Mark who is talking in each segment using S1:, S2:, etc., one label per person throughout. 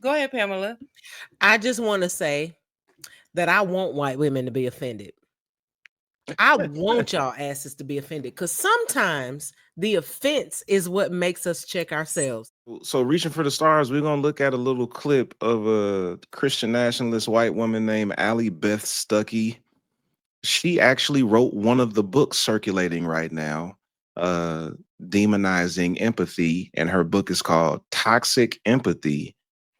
S1: Go ahead, Pamela.
S2: I just want to say that I want white women to be offended. I want y'all asses to be offended because sometimes the offense is what makes us check ourselves.
S3: So, reaching for the stars, we're gonna look at a little clip of a Christian nationalist white woman named Allie Beth Stuckey. She actually wrote one of the books circulating right now, uh, demonizing empathy, and her book is called "Toxic Empathy: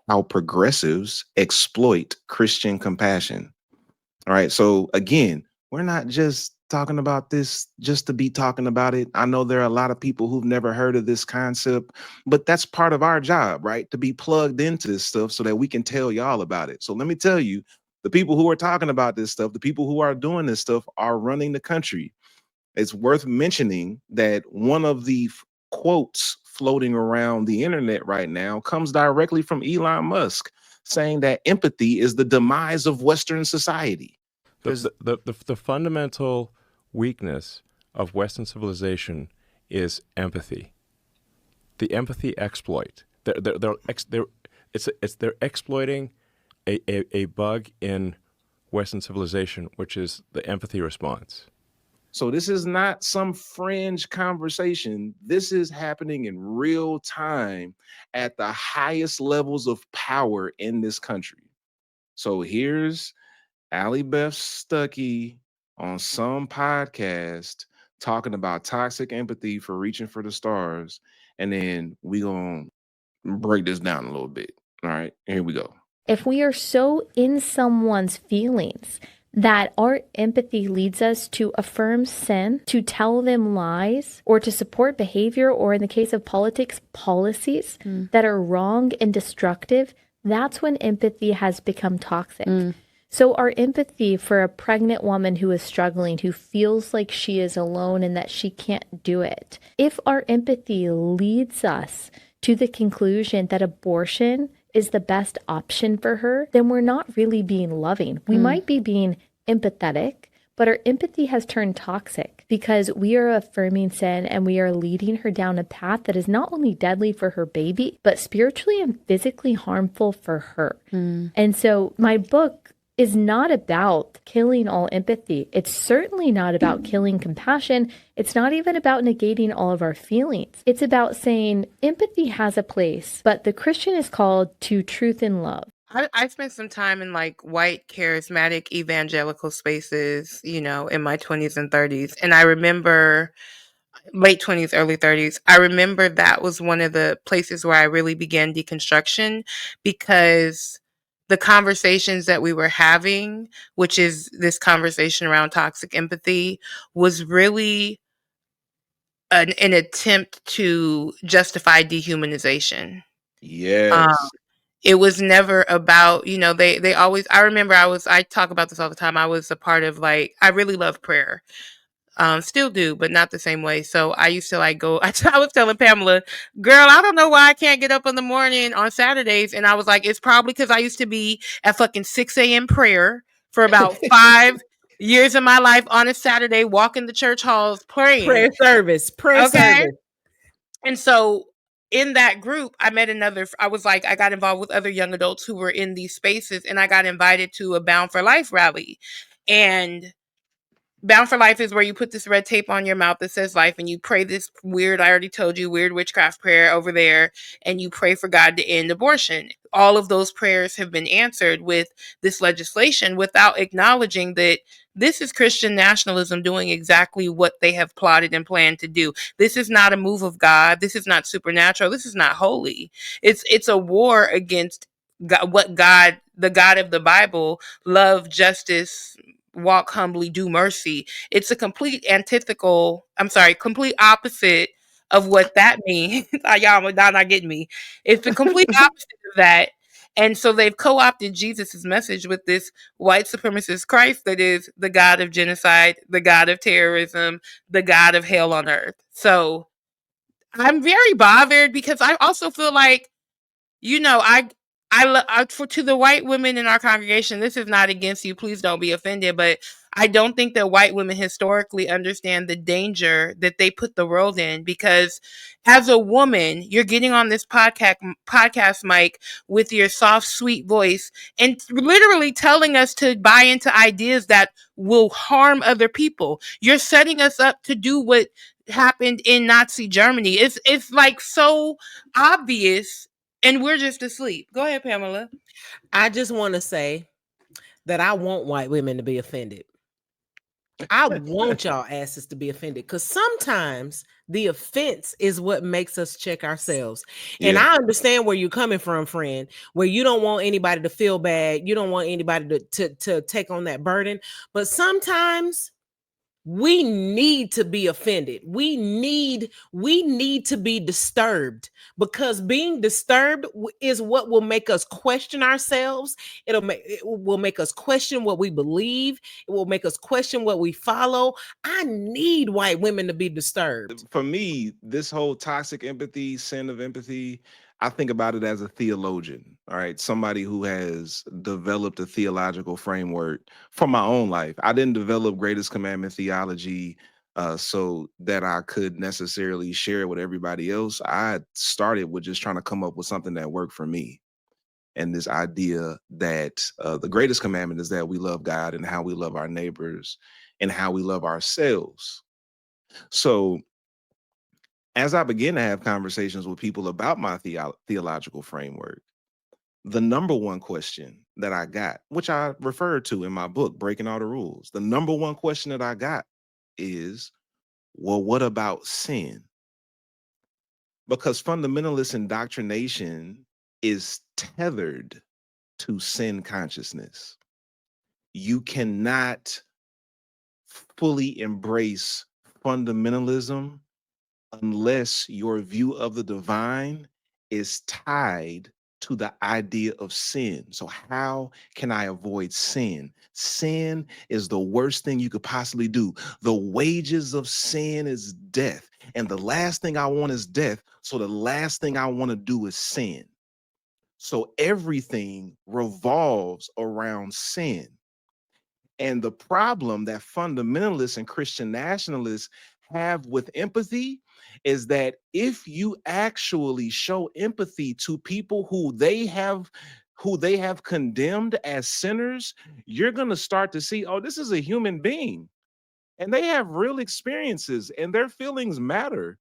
S3: How Progressives Exploit Christian Compassion." All right. So again, we're not just talking about this just to be talking about it. I know there are a lot of people who've never heard of this concept, but that's part of our job, right? To be plugged into this stuff so that we can tell y'all about it. So let me tell you, the people who are talking about this stuff, the people who are doing this stuff are running the country. It's worth mentioning that one of the quotes floating around the internet right now comes directly from Elon Musk, saying that empathy is the demise of Western society.
S4: The fundamental weakness of Western civilization is empathy. The empathy exploit. They're exploiting a bug in Western civilization, which is the empathy response.
S3: So this is not some fringe conversation. This is happening in real time at the highest levels of power in this country. So here's Allie Beth Stuckey on some podcast talking about toxic empathy for reaching for the stars. And then we gonna break this down a little bit. All right, here we go.
S5: If we are so in someone's feelings that our empathy leads us to affirm sin, to tell them lies, or to support behavior, or in the case of politics, policies that are wrong and destructive, that's when empathy has become toxic. So our empathy for a pregnant woman who is struggling, who feels like she is alone and that she can't do it, if our empathy leads us to the conclusion that abortion is the best option for her, then we're not really being loving. We might be being empathetic, but our empathy has turned toxic because we are affirming sin and we are leading her down a path that is not only deadly for her baby, but spiritually and physically harmful for her. And so my book is not about killing all empathy. It's certainly not about killing compassion. It's not even about negating all of our feelings. It's about saying empathy has a place, but the Christian is called to truth and love.
S1: I spent some time in like white, charismatic, evangelical spaces, in my 20s and 30s. And I remember late 20s, early 30s. I remember that was one of the places where I really began deconstruction because the conversations that we were having, which is this conversation around toxic empathy, was really an attempt to justify dehumanization.
S3: Yes.
S1: It was never about, they always, I remember I talk about this all the time. I was a part of I really love prayer. Still do, but not the same way. So I used to go, I was telling Pamela, girl, I don't know why I can't get up in the morning on Saturdays. And I was like, it's probably because I used to be at fucking 6 a.m. prayer for about 5 years of my life on a Saturday, walking the church halls praying.
S2: Prayer service.
S1: And so in that group, I got involved with other young adults who were in these spaces, and I got invited to a Bound for Life rally. And Bound for Life is where you put this red tape on your mouth that says life, and you pray this weird, I already told you, weird witchcraft prayer over there, and you pray for God to end abortion. All of those prayers have been answered with this legislation without acknowledging that this is Christian nationalism doing exactly what they have plotted and planned to do. This is not a move of God. This is not supernatural. This is not holy. It's a war against God, the God of the Bible, love, justice, walk humbly, do mercy. It's a complete opposite of what that means. Y'all not getting me. It's the complete opposite of that. And so they've co-opted Jesus's message with this white supremacist Christ that is the God of genocide, the God of terrorism, the God of hell on earth. So I'm very bothered because I also feel like, to the white women in our congregation, this is not against you. Please don't be offended, but I don't think that white women historically understand the danger that they put the world in, because as a woman, you're getting on this podcast mic with your soft, sweet voice and literally telling us to buy into ideas that will harm other people. You're setting us up to do what happened in Nazi Germany. It's like so obvious, and we're just asleep. Go ahead, Pamela.
S2: I just want to say that I want white women to be offended. I want y'all asses to be offended, because sometimes the offense is what makes us check ourselves. And
S3: Yeah.
S2: I understand where you're coming from, friend, where you don't want anybody to feel bad. You don't want anybody to take on that burden. But sometimes we need to be offended. We need to be disturbed, because being disturbed is what will make us question ourselves. It will make us question what we believe. It will make us question what we follow. I need white women to be disturbed.
S3: For me, this whole toxic empathy, sin of empathy, I think about it as a theologian, all right? Somebody who has developed a theological framework for my own life. I didn't develop greatest commandment theology so that I could necessarily share it with everybody else. I started with just trying to come up with something that worked for me. And this idea that the greatest commandment is that we love God and how we love our neighbors and how we love ourselves. So as I begin to have conversations with people about my theological framework, the number one question that I got, which I referred to in my book, Breaking All the Rules, the number one question that I got is, well, what about sin? Because fundamentalist indoctrination is tethered to sin consciousness. You cannot fully embrace fundamentalism unless your view of the divine is tied to the idea of sin. So how can I avoid sin? Sin is the worst thing you could possibly do. The wages of sin is death. And the last thing I want is death. So the last thing I want to do is sin. So everything revolves around sin. And the problem that fundamentalists and Christian nationalists have with empathy is that if you actually show empathy to people who they have condemned as sinners, you're going to start to see, oh, this is a human being and they have real experiences and their feelings matter.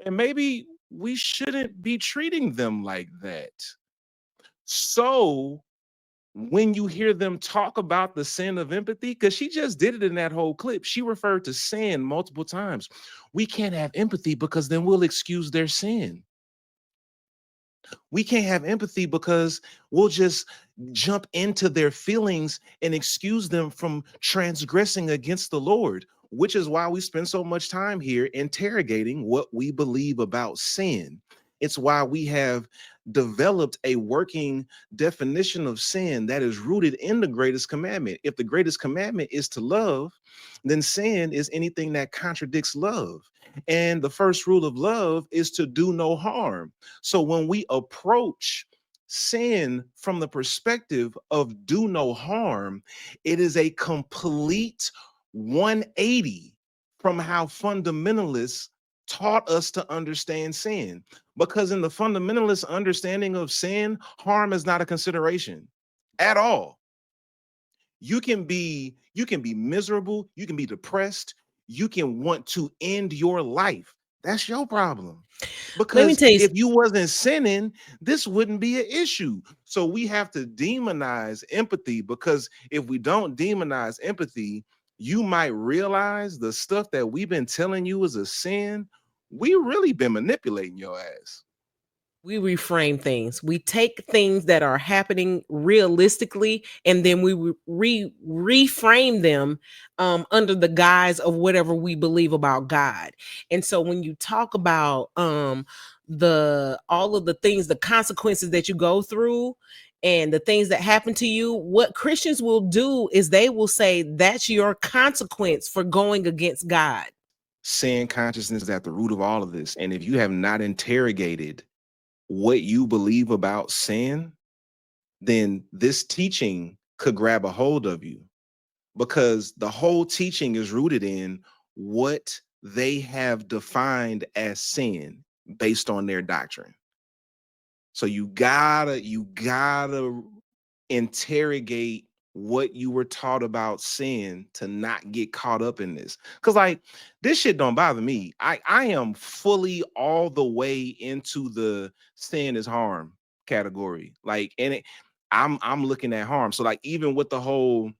S3: And maybe we shouldn't be treating them like that. So when you hear them talk about the sin of empathy, because she just did it in that whole clip, she referred to sin multiple times. We can't have empathy because then we'll excuse their sin. We can't have empathy because we'll just jump into their feelings and excuse them from transgressing against the Lord, which is why we spend so much time here interrogating what we believe about sin. It's why we have developed a working definition of sin that is rooted in the greatest commandment. If the greatest commandment is to love, then sin is anything that contradicts love. And the first rule of love is to do no harm. So when we approach sin from the perspective of do no harm, it is a complete 180 from how fundamentalists taught us to understand sin. Because in the fundamentalist understanding of sin, harm is not a consideration at all. You can be miserable, you can be depressed, you can want to end your life. That's your problem.
S2: Let me
S3: Because
S2: tell you,
S3: if you wasn't sinning, this wouldn't be an issue. So we have to demonize empathy, because if we don't demonize empathy, you might realize the stuff that we've been telling you is a sin. We really been manipulating your ass.
S2: we reframe things. We take things that are happening realistically, and then we reframe them under the guise of whatever we believe about God. And so when you talk about the all of the things, the consequences that you go through and the things that happen to you, what Christians will do is they will say that's your consequence for going against God.
S3: Sin consciousness is at the root of all of this. And if you have not interrogated what you believe about sin, then this teaching could grab a hold of you, because the whole teaching is rooted in what they have defined as sin based on their doctrine. So you gotta interrogate what you were taught about sin to not get caught up in this. Because like, this shit don't bother me. I am fully all the way into the sin is harm category. Like, and I'm looking at harm. So like, even with the whole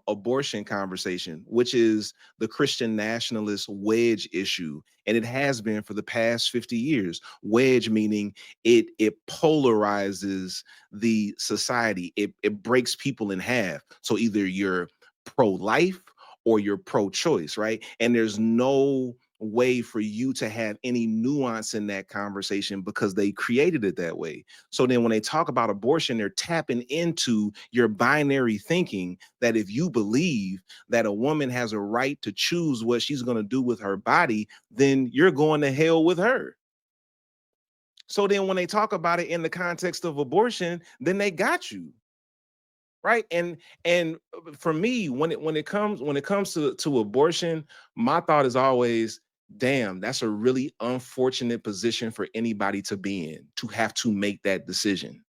S3: abortion conversation, which is the Christian nationalist wedge issue, and it has been for the past 50 years. Wedge meaning it polarizes the society. It breaks people in half. So either you're pro-life or you're pro-choice, right? And there's no way for you to have any nuance in that conversation because they created it that way. So then when they talk about abortion, they're tapping into your binary thinking that if you believe that a woman has a right to choose what she's going to do with her body, then you're going to hell with her. So then when they talk about it in the context of abortion, then they got you. Right. And for me, when it comes to abortion, my thought is always, damn, that's a really unfortunate position for anybody to be in, to have to make that decision.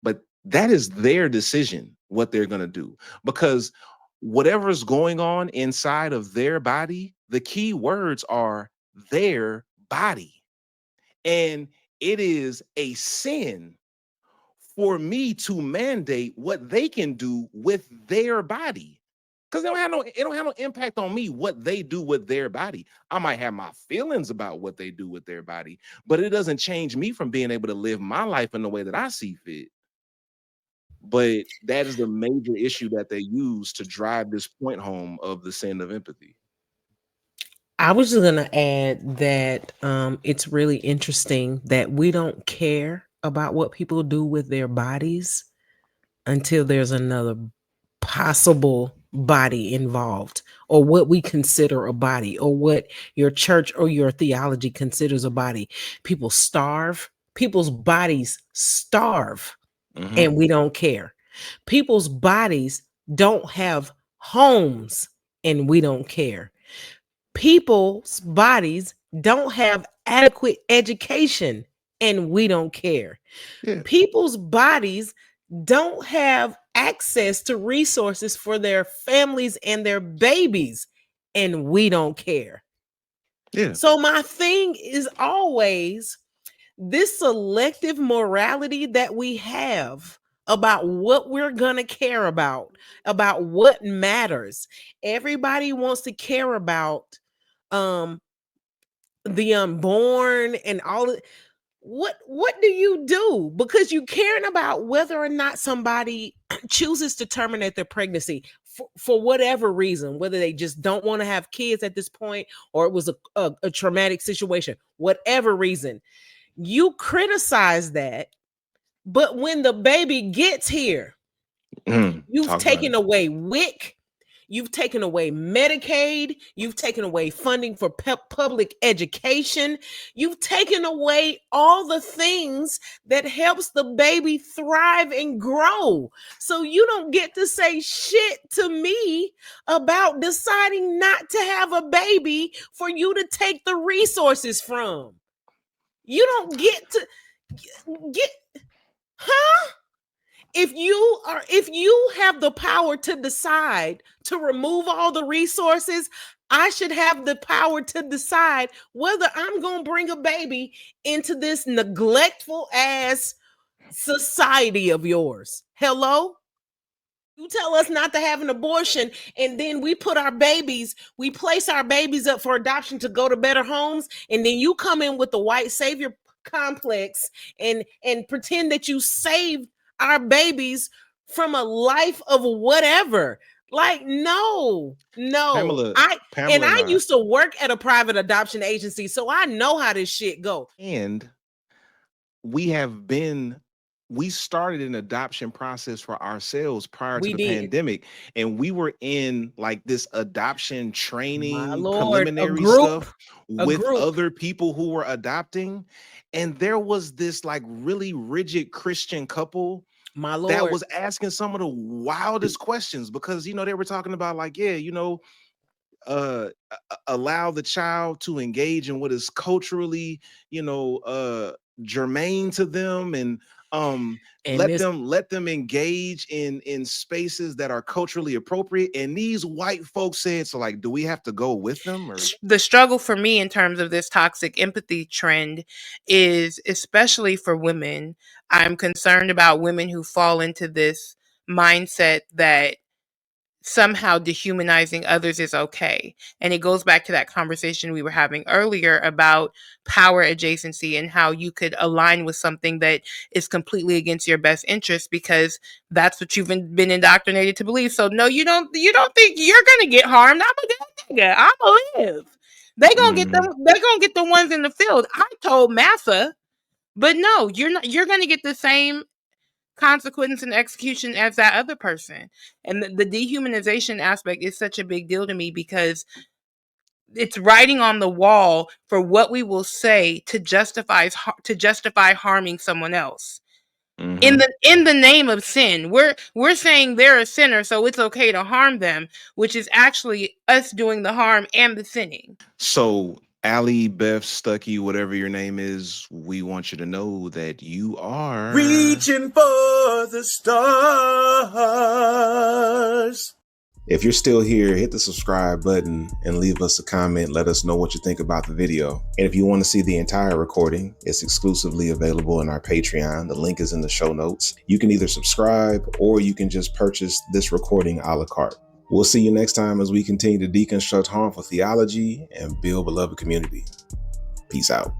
S3: But that is their decision, what they're going to do, because whatever's going on inside of their body, the key words are their body. And it is a sin for me to mandate what they can do with their body. Because it don't have no impact on me what they do with their body. I might have my feelings about what they do with their body, but it doesn't change me from being able to live my life in the way that I see fit. But that is the major issue that they use to drive this point home of the sin of empathy.
S2: I was just going to add that it's really interesting that we don't care about what people do with their bodies until there's another possible body involved, or what we consider a body, or what your church or your theology considers a body. People starve. People's bodies starve, and we don't care. People's bodies don't have homes, and we don't care. People's bodies don't have adequate education, and we don't care.
S3: Yeah.
S2: People's bodies don't have access to resources for their families and their babies, and we don't care.
S3: Yeah.
S2: So my thing is always this selective morality that we have about what we're going to care about what matters. Everybody wants to care about the unborn and all of, what do you do? Because you caring about whether or not somebody chooses to terminate their pregnancy for whatever reason, whether they just don't want to have kids at this point, or it was a traumatic situation, whatever reason, you criticize that. But when the baby gets here, you've taken away WIC, you've taken away Medicaid, you've taken away funding for public education, you've taken away all the things that helps the baby thrive and grow. So you don't get to say shit to me about deciding not to have a baby for you to take the resources from. You don't get to get, huh? If you have the power to decide to remove all the resources, I should have the power to decide whether I'm going to bring a baby into this neglectful ass society of yours. Hello? You tell us not to have an abortion, and then we place our babies up for adoption to go to better homes, and then you come in with the white savior complex and pretend that you saved our babies from a life of whatever. Like, no.
S3: Pamela
S2: I used to work at a private adoption agency, so I know how this shit go.
S3: And we have been we started an adoption process for ourselves prior to
S2: We
S3: the
S2: did.
S3: pandemic, and we were in like this adoption
S2: My
S3: training
S2: Lord,
S3: preliminary stuff with other people who were adopting, and there was this like really rigid Christian couple
S2: My
S3: that
S2: Lord.
S3: was asking some of the wildest questions, because you know they were talking about like, yeah, you know, allow the child to engage in what is culturally, you know, germane to them, and let them engage in spaces that are culturally appropriate. And these white folks said, so like, do we have to go with them? Or
S1: the struggle for me in terms of this toxic empathy trend is, especially for women, I'm concerned about women who fall into this mindset that somehow dehumanizing others is okay. And it goes back to that conversation we were having earlier about power adjacency and how you could align with something that is completely against your best interest because that's what you've been indoctrinated to believe. So no, you don't think you're gonna get harmed. I'm a good nigga. I'ma live. They gonna get them. They gonna get the ones in the field. I told Massa, but no, you're not. You're gonna get the same consequence and execution as that other person. And the dehumanization aspect is such a big deal to me because it's writing on the wall for what we will say to justify harming someone else. In the name of sin. We're saying they're a sinner, so it's okay to harm them, which is actually us doing the harm and the sinning.
S3: So Allie, Beth, Stuckey, whatever your name is, we want you to know that you are
S6: reaching for the stars.
S3: If you're still here, hit the subscribe button and leave us a comment. Let us know what you think about the video. And if you want to see the entire recording, it's exclusively available in our Patreon. The link is in the show notes. You can either subscribe or you can just purchase this recording a la carte. We'll see you next time as we continue to deconstruct harmful theology and build beloved community. Peace out.